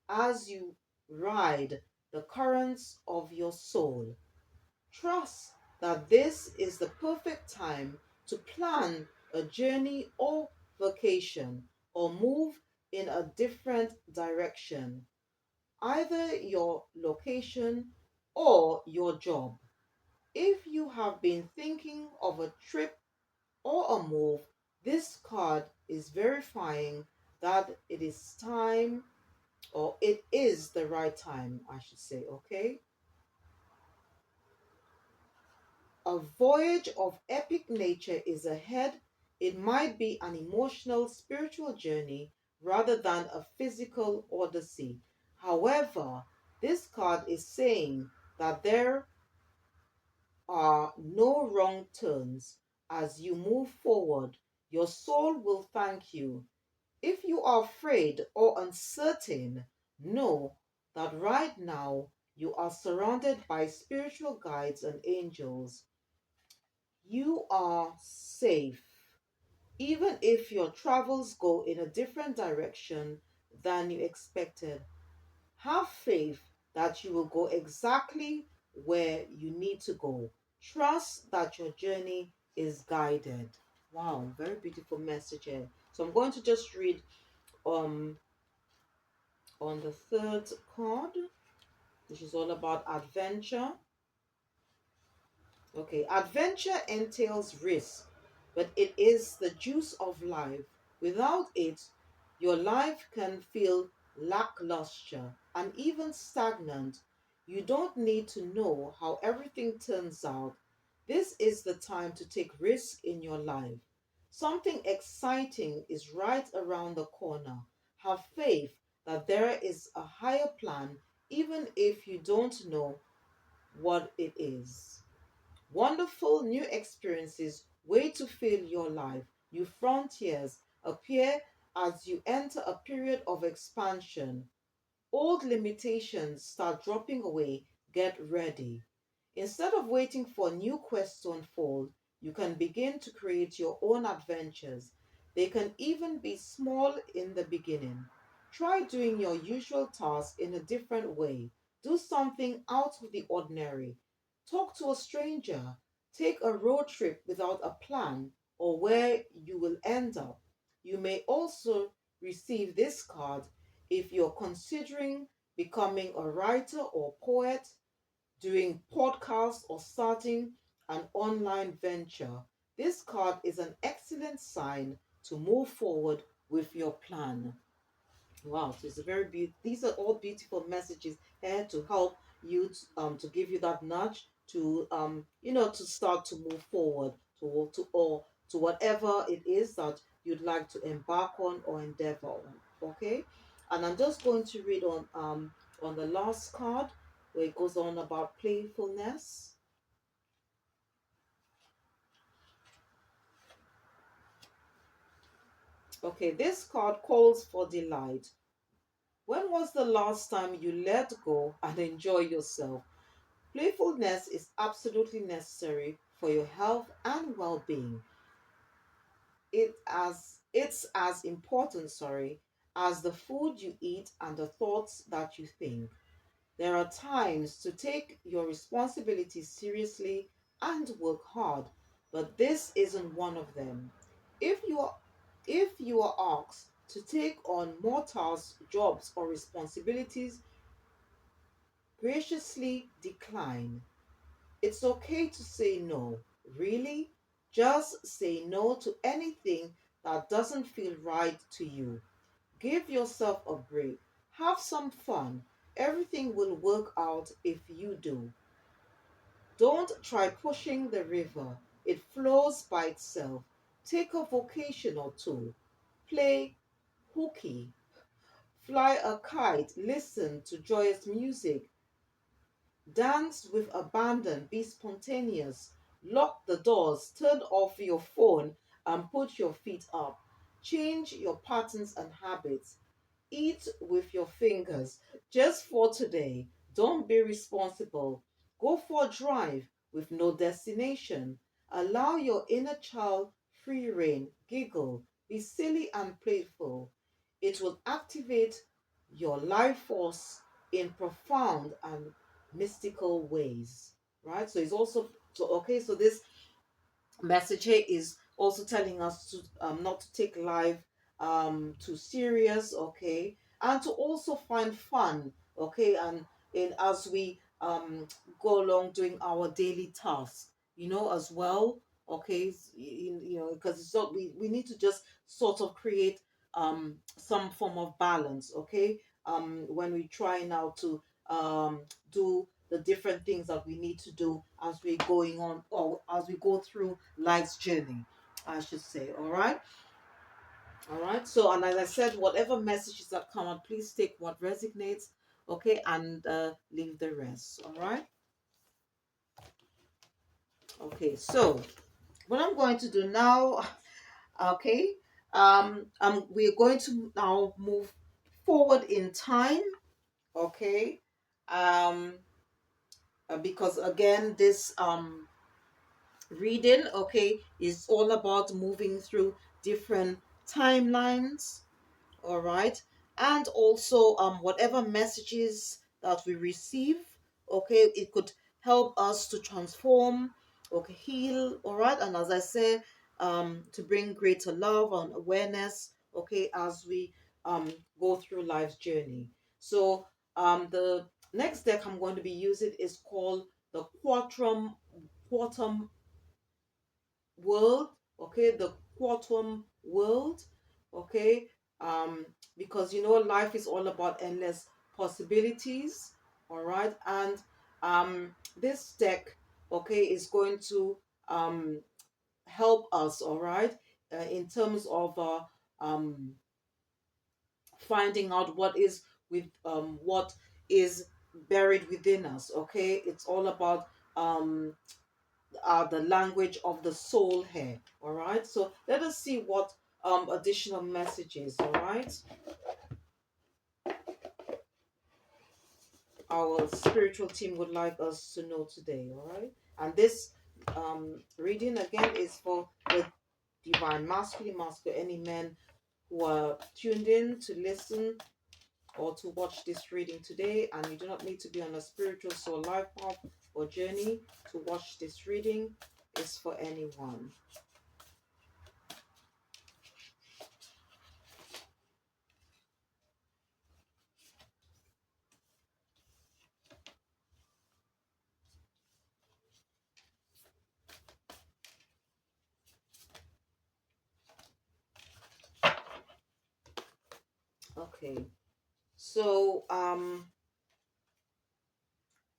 as you ride the currents of your soul. Trust that this is the perfect time to plan a journey or vacation or move in a different direction, either your location or your job. If you have been thinking of a trip or a move, this card is verifying that it is time, or it is the right time, I should say, okay? A voyage of epic nature is ahead. It might be an emotional, spiritual journey rather than a physical odyssey. However, this card is saying that there are no wrong turns. As you move forward, your soul will thank you. If you are afraid or uncertain, know that right now you are surrounded by spiritual guides and angels. You are safe. Even if your travels go in a different direction than you expected, have faith that you will go exactly where you need to go. Trust that your journey is guided. Wow, very beautiful message here. So I'm going to just read um on the third card, which is all about adventure. Okay, adventure entails risk, but it is the juice of life. Without it, your life can feel lackluster and even stagnant. You don't need to know how everything turns out. This is the time to take risk in your life. Something exciting is right around the corner. Have faith that there is a higher plan, even if you don't know what it is. Wonderful new experiences wait to fill your life. New frontiers appear as you enter a period of expansion. Old limitations start dropping away. Get ready. Instead of waiting for new quests to unfold, you can begin to create your own adventures. They can even be small in the beginning. Try doing your usual task in a different way. Do something out of the ordinary. Talk to a stranger. Take a road trip without a plan or where you will end up. You may also receive this card if you're considering becoming a writer or poet, doing podcasts, or starting an online venture. This card is an excellent sign to move forward with your plan. Wow, so it's a very beautiful. These are all beautiful messages here to help you to give you that nudge to to start to move forward to whatever it is that you'd like to embark on or endeavor on. Okay, and I'm just going to read on the last card where it goes on about playfulness. Okay, this card calls for delight. When was the last time you let go and enjoy yourself? Playfulness is absolutely necessary for your health and well-being. It's as important, as the food you eat and the thoughts that you think. There are times to take your responsibilities seriously and work hard, but this isn't one of them. If you are if you are asked to take on more tasks, jobs, or responsibilities, graciously decline. It's okay to say no. Really? Just say no to anything that doesn't feel right to you. Give yourself a break. Have some fun. Everything will work out if you do. Don't try pushing the river. It flows by itself. Take a vocation or two. Play hooky. Fly a kite. Listen to joyous music. Dance with abandon, be spontaneous, lock the doors, turn off your phone, and put your feet up. Change your patterns and habits. Eat with your fingers just for today. Don't be responsible. Go for a drive with no destination. Allow your inner child free rein, giggle, be silly and playful. It will activate your life force in profound and mystical ways. Right? So it's also so okay, so this message here is also telling us to not to take life too serious, okay, and to also find fun, okay, and in as we go along doing our daily tasks, as well, okay, because it's not we need to just sort of create some form of balance, okay, when we try now to do the different things that we need to do as we're going on or as we go through life's journey, I should say. All right, so, and as I said, whatever messages that come out, please take what resonates, okay, and leave the rest. All right. Okay, so what I'm going to do now, okay, we're going to now move forward in time, okay, um because again this reading, okay, is all about moving through different timelines, all right, and also whatever messages that we receive, okay, it could help us to transform, okay, heal, all right, and as I said, to bring greater love and awareness, okay, as we go through life's journey. So the next deck I'm going to be using is called the quantum world, okay, the quantum world, okay, um because life is all about endless possibilities, all right, and this deck, okay, is going to um help us, all right, in terms of um finding out what is buried within us, okay, it's all about um the language of the soul here. All right. So let us see what additional messages, all right, our spiritual team would like us to know today. All right. And this reading again is for the divine masculine, any men who are tuned in to listen or to watch this reading today, and you do not need to be on a spiritual soul life path or journey to watch this reading. Is for anyone. Okay. So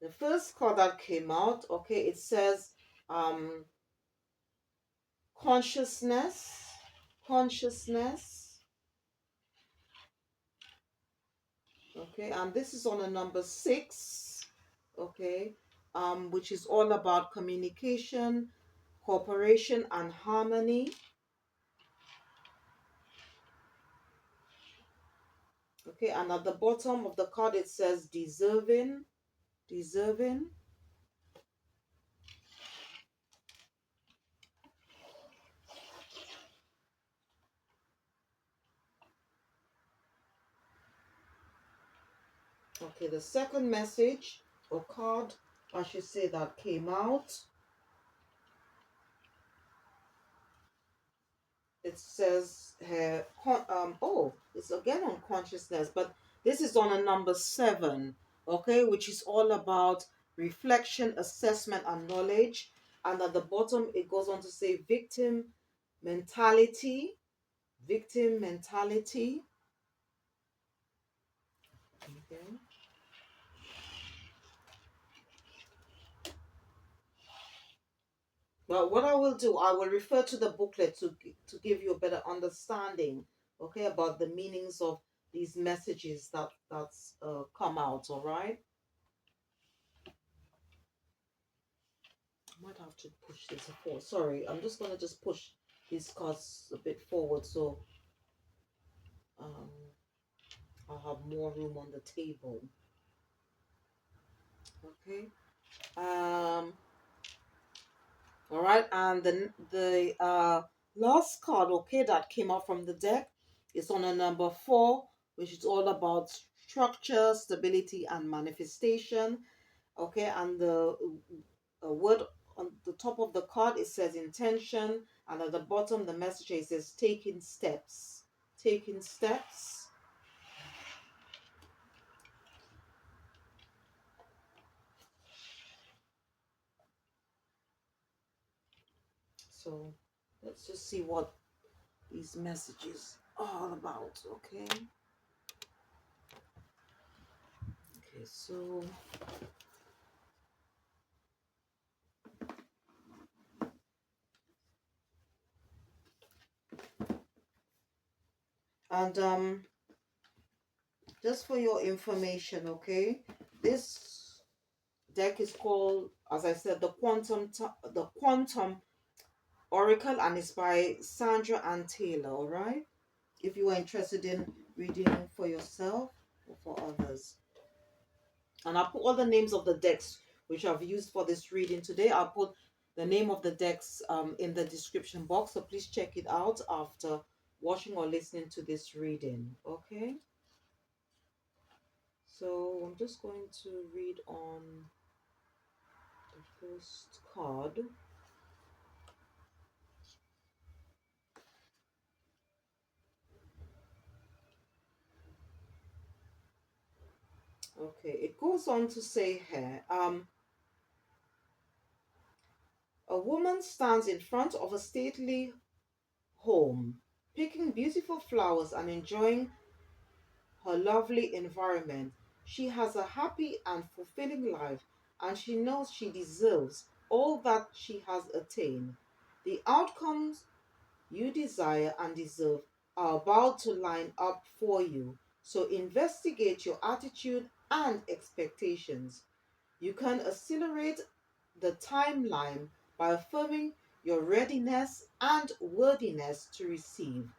the first card that came out, okay, it says um consciousness, consciousness, okay, and this is on a number 6, okay, which is all about communication, cooperation, and harmony. Okay, and at the bottom of the card it says deserving, deserving. Okay, the second message or card, I should say, that came out, it says here, oh, it's again on consciousness, but this is on a number 7, okay, which is all about reflection, assessment, and knowledge. And at the bottom it goes on to say mentality victim mentality. Okay. Well, what I will do, I will refer to the booklet to give you a better understanding, okay, about the meanings of these messages that's come out. All right, I might have to push this forward. Sorry, I'm just gonna just push these cards a bit forward so um, I'll have more room on the table. Okay. Um. All right, and the last card, okay, that came out from the deck is on a number 4, which is all about structure, stability, and manifestation. Okay, and the word on the top of the card it says intention, and at the bottom the message it says taking steps. Taking steps. So let's just see what these messages are all about. Okay. Okay, so and just for your information, okay, this deck is called, as I said, the Quantum Oracle, and it's by Sandra Ann Taylor. All right, if you are interested in reading for yourself or for others, and I'll put all the names of the decks which I've used for this reading today. I'll put the name of the decks in the description box, so please check it out after watching or listening to this reading. Okay. So I'm just going to read on the first card. Okay, it goes on to say here, a woman stands in front of a stately home, picking beautiful flowers and enjoying her lovely environment. She has a happy and fulfilling life, and she knows she deserves all that she has attained. The outcomes you desire and deserve are about to line up for you. So investigate your attitude and expectations. You can accelerate the timeline by affirming your readiness and worthiness to receive.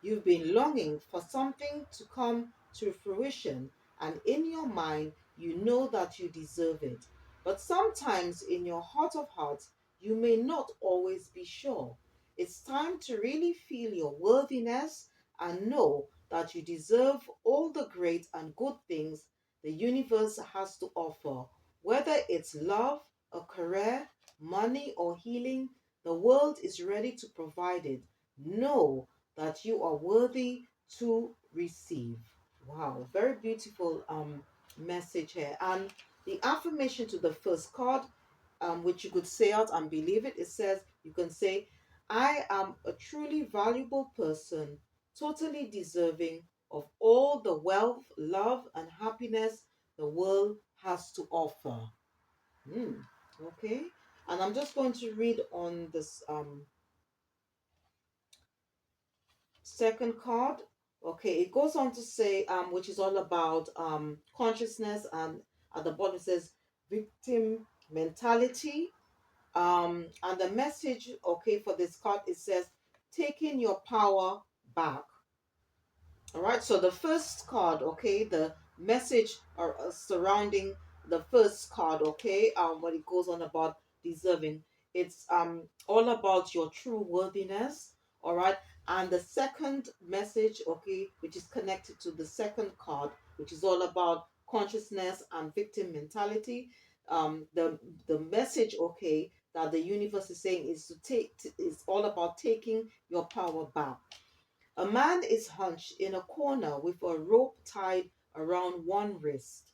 You've been longing for something to come to fruition, and in your mind, you know that you deserve it. But sometimes, in your heart of hearts, you may not always be sure. It's time to really feel your worthiness and know that you deserve all the great and good things the universe has to offer. Whether it's love, a career, money, or healing, the world is ready to provide it. Know that you are worthy to receive. Wow, very beautiful message here. And the affirmation to the first card, which you could say out and believe it, it says, you can say, I am a truly valuable person, totally deserving of all the wealth, love, and happiness the world has to offer. Hmm, okay. And I'm just going to read on this second card. Okay, it goes on to say, which is all about consciousness, and at the bottom it says victim mentality. And the message, okay, for this card it says taking your power back. All right, so the first card, okay, the message surrounding the first card, okay, what it goes on about deserving, it's all about your true worthiness, all right, and the second message, okay, which is connected to the second card, which is all about consciousness and victim mentality. The message, okay, that the universe is saying is to take is all about taking your power back. A man is hunched in a corner with a rope tied around one wrist.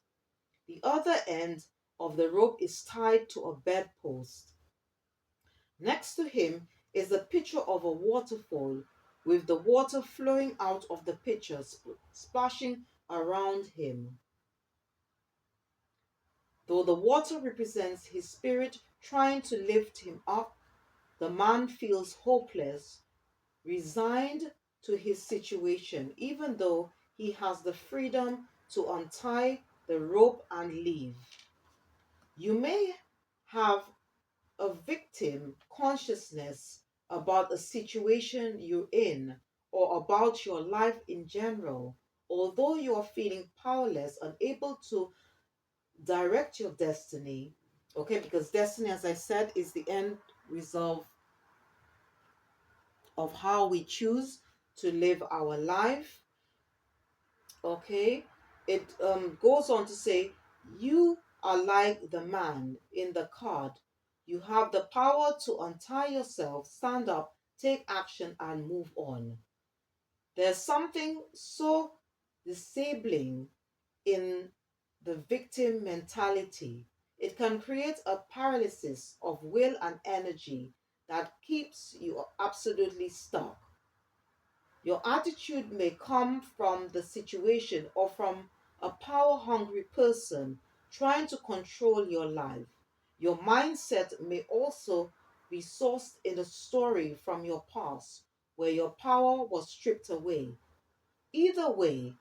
The other end of the rope is tied to a bedpost. Next to him is a picture of a waterfall with the water flowing out of the pitcher, splashing around him. Though the water represents his spirit trying to lift him up, The man feels hopeless, resigned to his situation, even though he has the freedom to untie the rope and leave. You may have a victim consciousness about a situation you're in or about your life in general, although you are feeling powerless, unable to direct your destiny. Okay, because destiny, as I said, is the end result of how we choose to live our life. Okay, it goes on to say, you are like the man in the card. You have the power to untie yourself, stand up, take action, and move on. There's something so disabling in the victim mentality. It can create a paralysis of will and energy that keeps you absolutely stuck. Your attitude may come from the situation or from a power hungry person trying to control your life. Your mindset may also be sourced in a story from your past where your power was stripped away. Either way,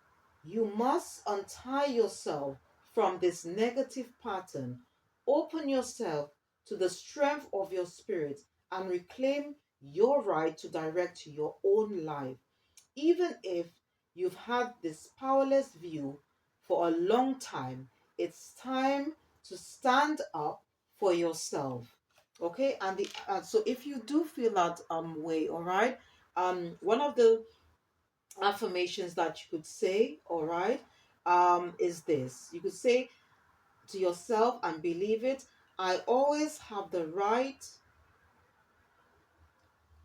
you must untie yourself from this negative pattern, open yourself to the strength of your spirit, and reclaim your right to direct your own life. Even if you've had this powerless view for a long time, it's time to stand up for yourself. Okay, and so if you do feel that way, all right, one of the affirmations that you could say, all right, is this. You could say to yourself and believe it: I always have the right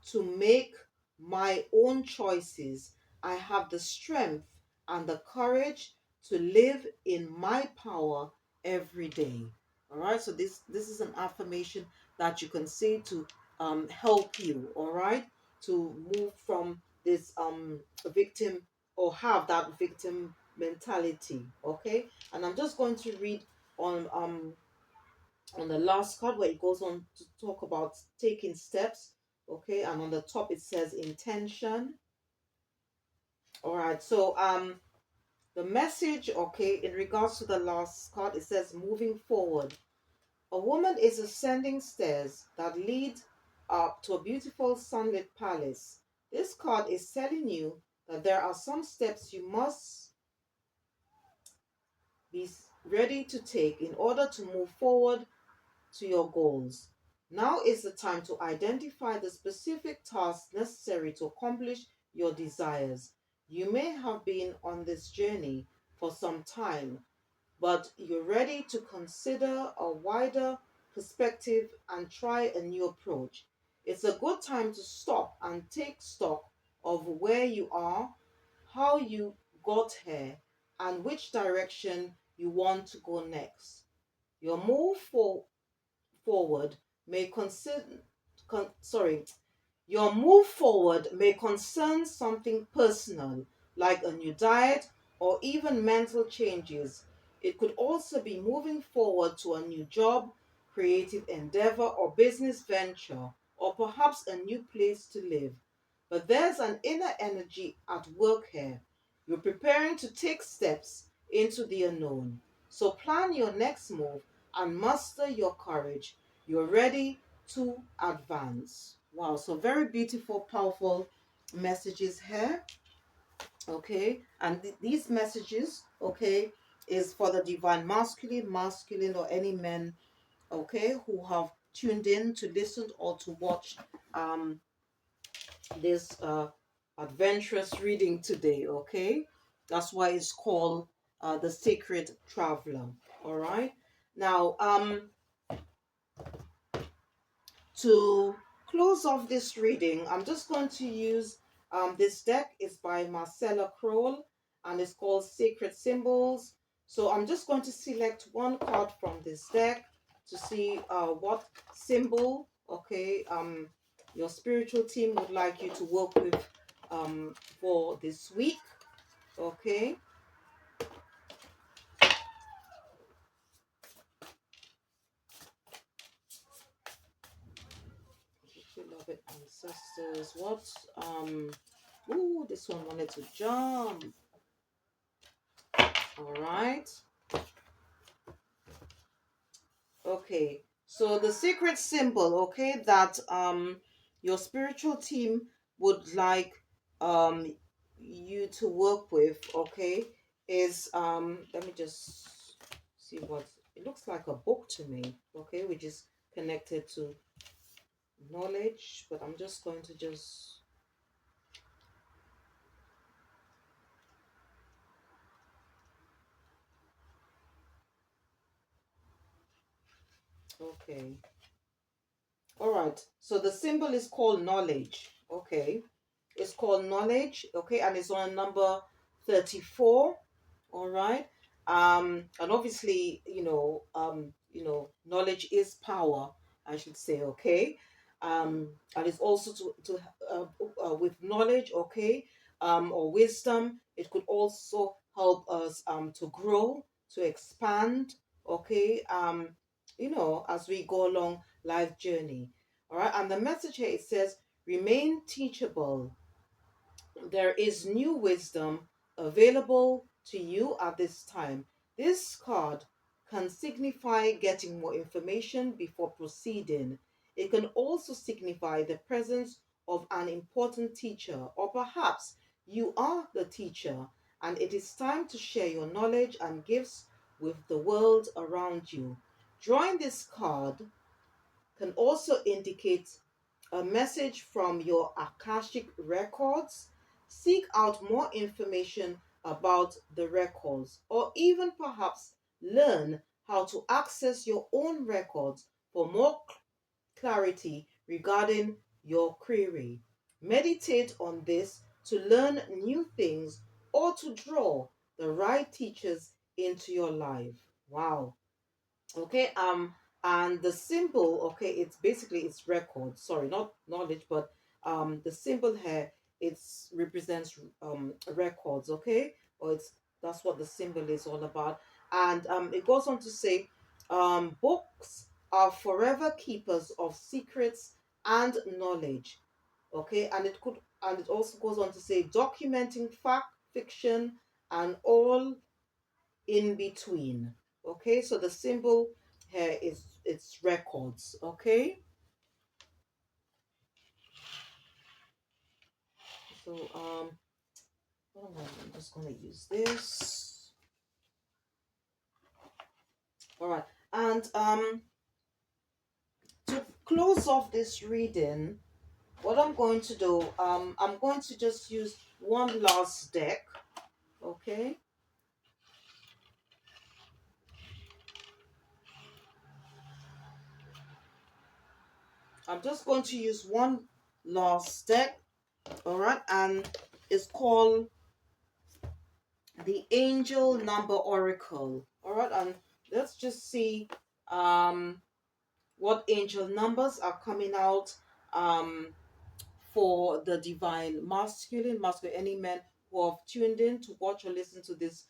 to make my own choices. I have the strength and the courage to live in my power every day. All right. So this is an affirmation that you can say to help you. All right, to move from this victim, or have that victim mentality. Okay. And I'm just going to read on the last card where it goes on to talk about taking steps. Okay, and on the top it says intention. All right, so the message, okay, in regards to the last card, it says moving forward. A woman is ascending stairs that lead up to a beautiful sunlit palace. This card is telling you that there are some steps you must be ready to take in order to move forward to your goals. Now is the time to identify the specific tasks necessary to accomplish your desires. You may have been on this journey for some time, but you're ready to consider a wider perspective and try a new approach. It's a good time to stop and take stock of where you are, how you got here, and which direction you want to go next. Your move forward may your move forward may concern something personal, like a new diet or even mental changes. It could also be moving forward to a new job, creative endeavor, or business venture, or perhaps a new place to live. But there's an inner energy at work here. You're preparing to take steps into the unknown. So plan your next move and muster your courage. You're ready to advance. Wow, so very beautiful, powerful messages here. Okay, and these messages, okay, is for the divine masculine, or any men, okay, who have tuned in to listen or to watch um this adventurous reading today. Okay, that's why it's called the Sacred Traveler. All right, now to close off this reading, I'm just going to use this deck. Is by Marcella Kroll and it's called Sacred Symbols. So I'm just going to select one card from this deck to see what symbol, okay, your spiritual team would like you to work with for this week. Okay. ancestors. What ooh, this one wanted to jump. All right. Okay. So the secret symbol, okay, that your spiritual team would like um you to work with, okay, is let me just see what it looks like, a book to me, okay, which is connected to knowledge, but I'm just going to just okay. All right. So the symbol is called knowledge. Okay. It's called knowledge. Okay. And it's on number 34. All right. And obviously, knowledge is power, I should say. Okay. And it's also with knowledge, okay, or wisdom, it could also help us to grow, to expand, okay, as we go along life journey. All right. And the message here, it says, remain teachable. There is new wisdom available to you at this time. This card can signify getting more information before proceeding. It can also signify the presence of an important teacher, or perhaps you are the teacher and it is time to share your knowledge and gifts with the world around you. Drawing this card can also indicate a message from your Akashic Records. Seek out more information about the records, or even perhaps learn how to access your own records for more clarity regarding your query. Meditate on this to learn new things or to draw the right teachers into your life. Wow. Okay, and the symbol, okay, it's basically it's record, sorry, not knowledge, but the symbol here, it's represents records, okay, or it's that's what the symbol is all about. And it goes on to say, books are forever keepers of secrets and knowledge, okay, and it also goes on to say documenting fact, fiction, and all in between. Okay, so the symbol here is it's records. Okay, so hold on, I'm just gonna use this. All right, and to close off this reading, what I'm going to do, I'm going to just use one last deck. Okay, I'm just going to use one last deck. All right, and it's called the angel number oracle. All right, and let's just see um what angel numbers are coming out um for the divine masculine, any men who have tuned in to watch or listen to this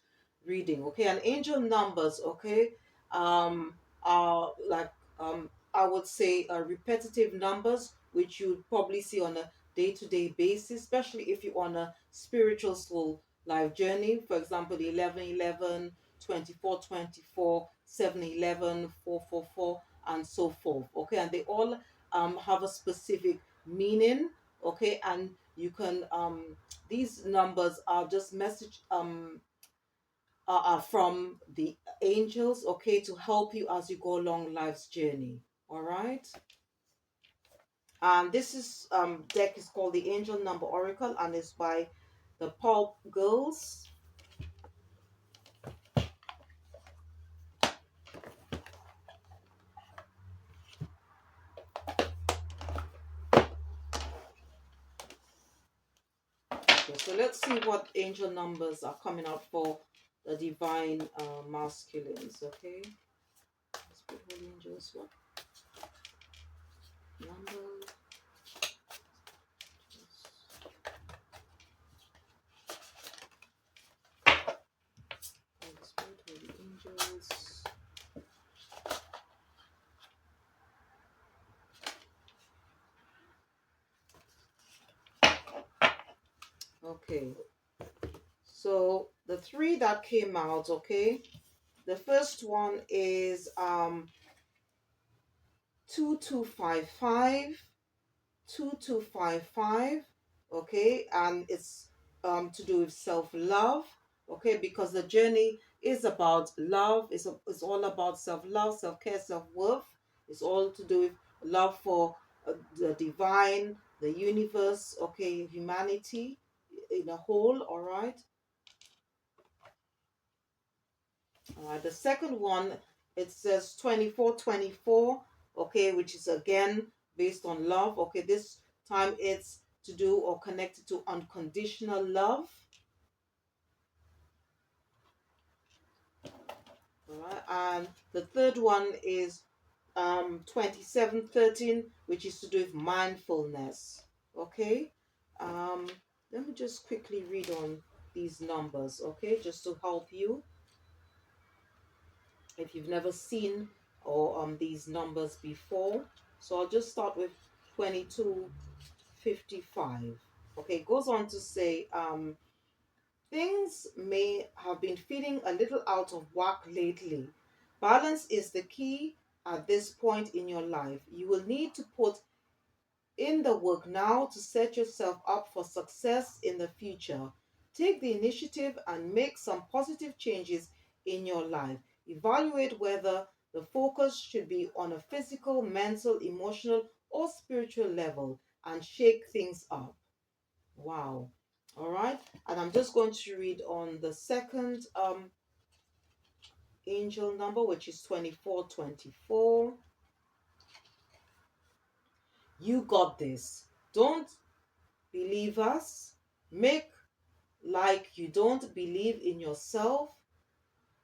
reading. Okay, and angel numbers, okay, are like I would say repetitive numbers which you'd probably see on a day-to-day basis, especially if you're on a spiritual soul life journey. For example, 1111, 2424, 711, 444, and so forth. Okay, and they all have a specific meaning, okay, and you can these numbers are just message are from the angels, okay, to help you as you go along life's journey. All right, and this is deck is called the angel number oracle, and it's by the Pulp Girls. Okay, so let's see what angel numbers are coming out for the divine masculines. Okay, let's put holy angels, what number. Holy Spirit, holy angels. Okay, so the three that came out, okay, the first one is 2255, 2255, okay, and it's to do with self-love, okay, because the journey is about love. It's all about self-love, self-care, self-worth. It's all to do with love for the divine, the universe, okay, humanity in a whole. All right, the second one, it says 2424, okay, which is again based on love. Okay, this time it's to do or connected to unconditional love. All right, and the third one is 2713, which is to do with mindfulness. Okay, um, let me just quickly read on these numbers, okay, just to help you if you've never seen or these numbers before. So I'll just start with 2255. Okay, it goes on to say things may have been feeling a little out of whack lately. Balance is the key at this point in your life. You will need to put in the work now to set yourself up for success in the future. Take the initiative and make some positive changes in your life. Evaluate whether the focus should be on a physical, mental, emotional, or spiritual level and shake things up. Wow. All right. And I'm just going to read on the second angel number, which is 2424. You got this. Don't believe us. Make like you don't believe in yourself.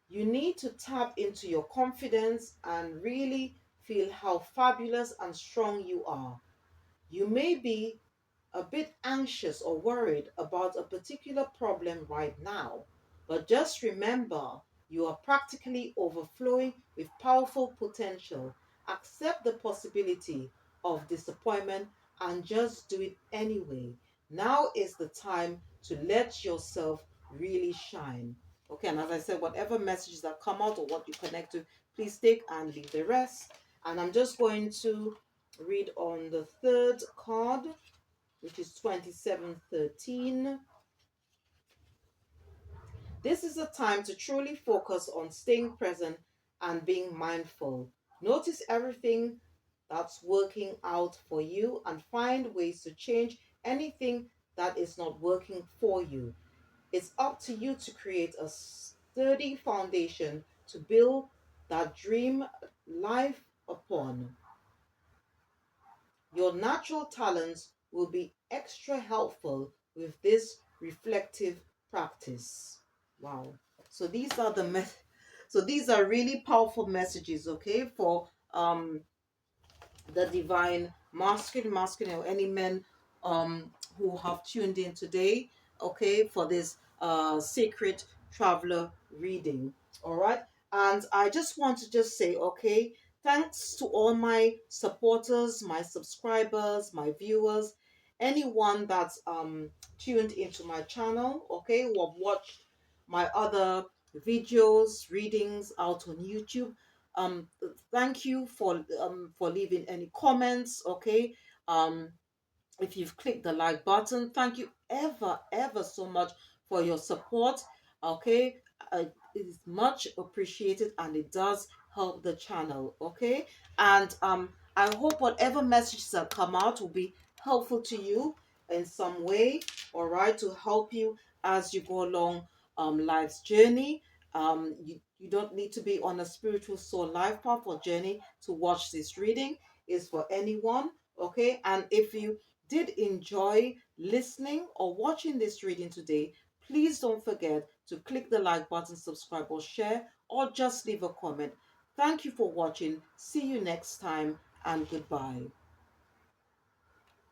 You need to tap into your confidence and really feel how fabulous and strong you are. You may be a bit anxious or worried about a particular problem right now, but just remember you are practically overflowing with powerful potential. Accept the possibility of disappointment and just do it anyway. Now is the time to let yourself really shine. Okay, and as I said, whatever messages that come out or what you connect to, please take and leave the rest. And I'm just going to read on the third card, which is 2713. This is a time to truly focus on staying present and being mindful. Notice everything that's working out for you and find ways to change anything that is not working for you. It's up to you to create a sturdy foundation to build that dream life upon. Your natural talents will be extra helpful with this reflective practice. Wow. So these are so these are really powerful messages, okay, for the divine masculine, or any men who have tuned in today, okay, for this sacred traveler reading. All right. And I just want to just say, okay, thanks to all my supporters, my subscribers, my viewers, anyone that's tuned into my channel, okay, who have watched my other videos, readings out on YouTube. um Thank you for leaving any comments, okay. If you've clicked the like button, thank you ever so much for your support, okay. It is much appreciated and it does help the channel, okay. And I hope whatever messages that come out will be helpful to you in some way, all right, to help you as you go along life's journey. You don't need to be on a spiritual soul life path or journey to watch this reading. Is for anyone, okay. And if you did enjoy listening or watching this reading today, please don't forget to click the like button, subscribe, or share, or just leave a comment. Thank you for watching. See you next time, and goodbye.